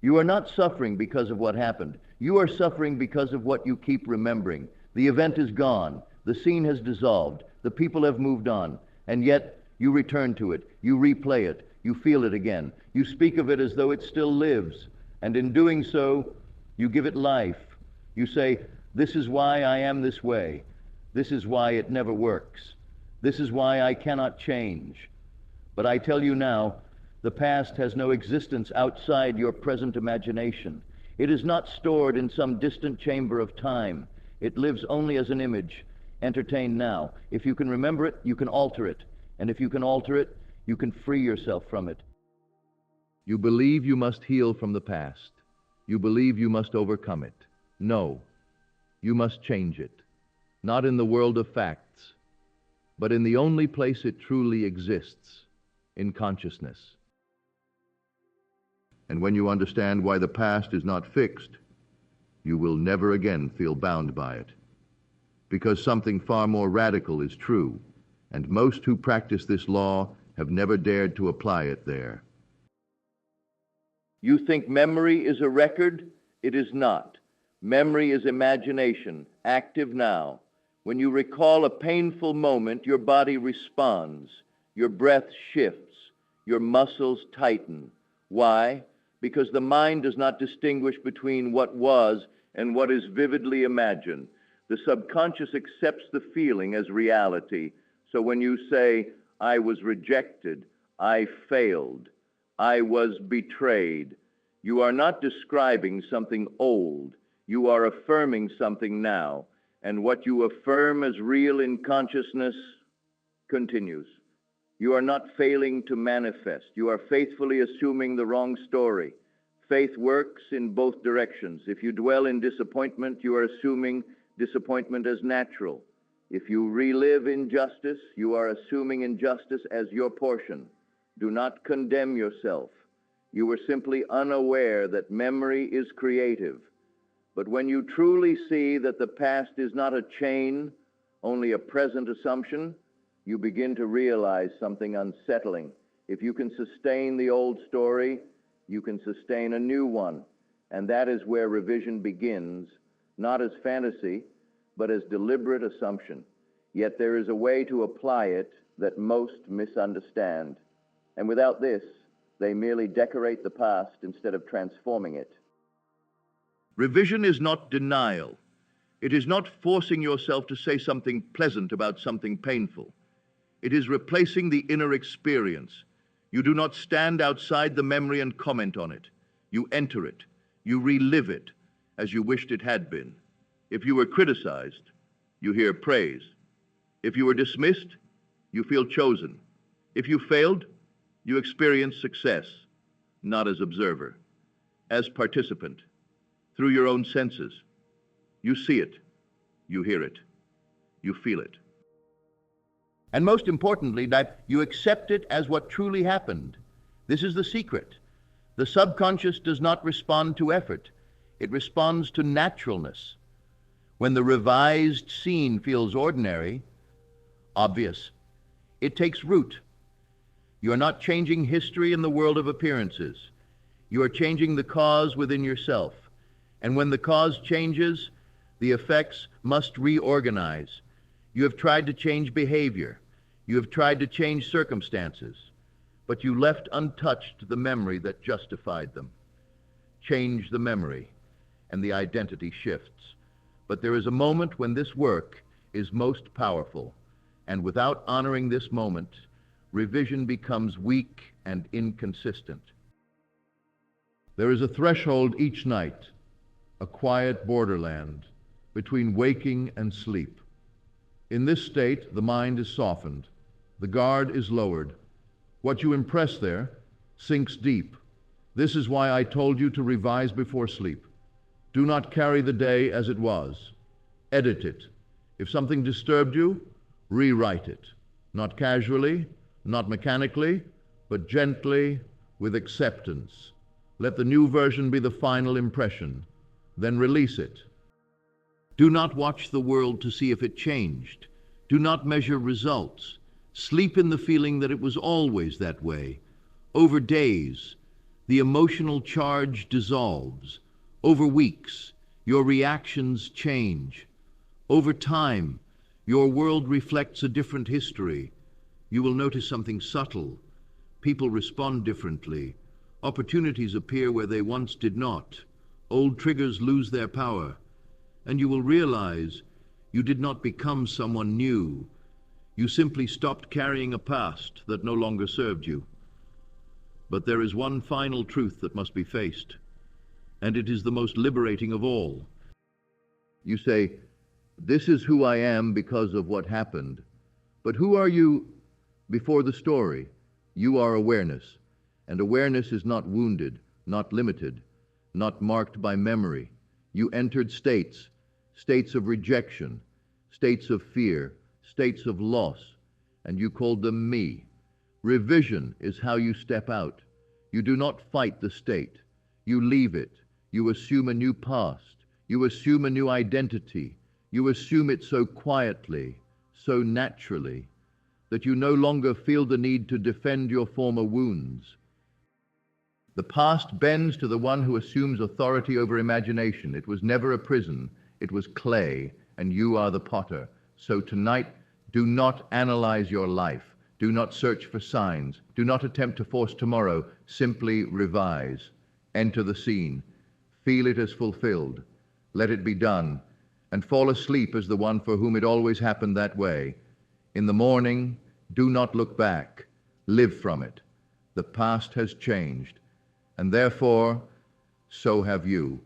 You are not suffering because of what happened. You are suffering because of what you keep remembering. The event is gone. The scene has dissolved. The people have moved on. And yet, you return to it. You replay it. You feel it again. You speak of it as though it still lives. And in doing so, you give it life. You say, this is why I am this way. This is why it never works. This is why I cannot change. But I tell you now, the past has no existence outside your present imagination. It is not stored in some distant chamber of time. It lives only as an image. Entertain now. If you can remember it, you can alter it. And if you can alter it, you can free yourself from it. You believe you must heal from the past. You believe you must overcome it. No, you must change it. Not in the world of facts, but in the only place it truly exists, in consciousness. And when you understand why the past is not fixed, you will never again feel bound by it. Because something far more radical is true, and most who practice this law have never dared to apply it there. You think memory is a record? It is not. Memory is imagination, active now. When you recall a painful moment, your body responds, your breath shifts, your muscles tighten. Why? Because the mind does not distinguish between what was and what is vividly imagined. The subconscious accepts the feeling as reality. So when you say, I was rejected, I failed, I was betrayed, you are not describing something old. You are affirming something now. And what you affirm as real in consciousness continues. You are not failing to manifest. You are faithfully assuming the wrong story. Faith works in both directions. If you dwell in disappointment, you are assuming disappointment as natural. If you relive injustice, you are assuming injustice as your portion. Do not condemn yourself. You were simply unaware that memory is creative. But when you truly see that the past is not a chain, only a present assumption, you begin to realize something unsettling. If you can sustain the old story, you can sustain a new one. And that is where revision begins, not as fantasy, but as deliberate assumption. Yet there is a way to apply it that most misunderstand. And without this, they merely decorate the past instead of transforming it. Revision is not denial. It is not forcing yourself to say something pleasant about something painful. It is replacing the inner experience. You do not stand outside the memory and comment on it. You enter it. You relive it as you wished it had been. If you were criticized, you hear praise. If you were dismissed, you feel chosen. If you failed, you experience success, not as observer, as participant. Through your own senses. You see it, you hear it, you feel it. And most importantly, that you accept it as what truly happened. This is the secret. The subconscious does not respond to effort. It responds to naturalness. When the revised scene feels ordinary, obvious, it takes root. You are not changing history in the world of appearances. You are changing the cause within yourself. And when the cause changes, the effects must reorganize. You have tried to change behavior. You have tried to change circumstances, but you left untouched the memory that justified them. Change the memory, and the identity shifts. But there is a moment when this work is most powerful, and without honoring this moment, revision becomes weak and inconsistent. There is a threshold each night, a quiet borderland between waking and sleep. In this state, the mind is softened, the guard is lowered. What you impress there sinks deep. This is why I told you to revise before sleep. Do not carry the day as it was. Edit it. If something disturbed you, rewrite it. Not casually, not mechanically, but gently, with acceptance. Let the new version be the final impression. Then release it. Do not watch the world to see if it changed. Do not measure results. Sleep in the feeling that it was always that way. Over days, The emotional charge dissolves. Over weeks, your reactions change. Over time, your world reflects a different history. You will notice something subtle. People respond differently. Opportunities appear where they once did not. Old triggers lose their power. And you will realize you did not become someone new. You simply stopped carrying a past that no longer served you. But there is one final truth that must be faced, and it is the most liberating of all. You say, "This is who I am because of what happened." But who are you before the story? You are awareness, and awareness is not wounded, not limited, not marked by memory. You entered states of rejection, states of fear, states of loss, and you called them me. Revision is how you step out. You do not fight the state. You leave it. You assume a new past. You assume a new identity. You assume it so quietly, so naturally, that you no longer feel the need to defend your former wounds. The past bends to the one who assumes authority over imagination. It was never a prison. It was clay, and you are the potter. So tonight, do not analyze your life. Do not search for signs. Do not attempt to force tomorrow. Simply revise. Enter the scene. Feel it as fulfilled. Let it be done. And fall asleep as the one for whom it always happened that way. In the morning, do not look back. Live from it. The past has changed. And therefore, so have you.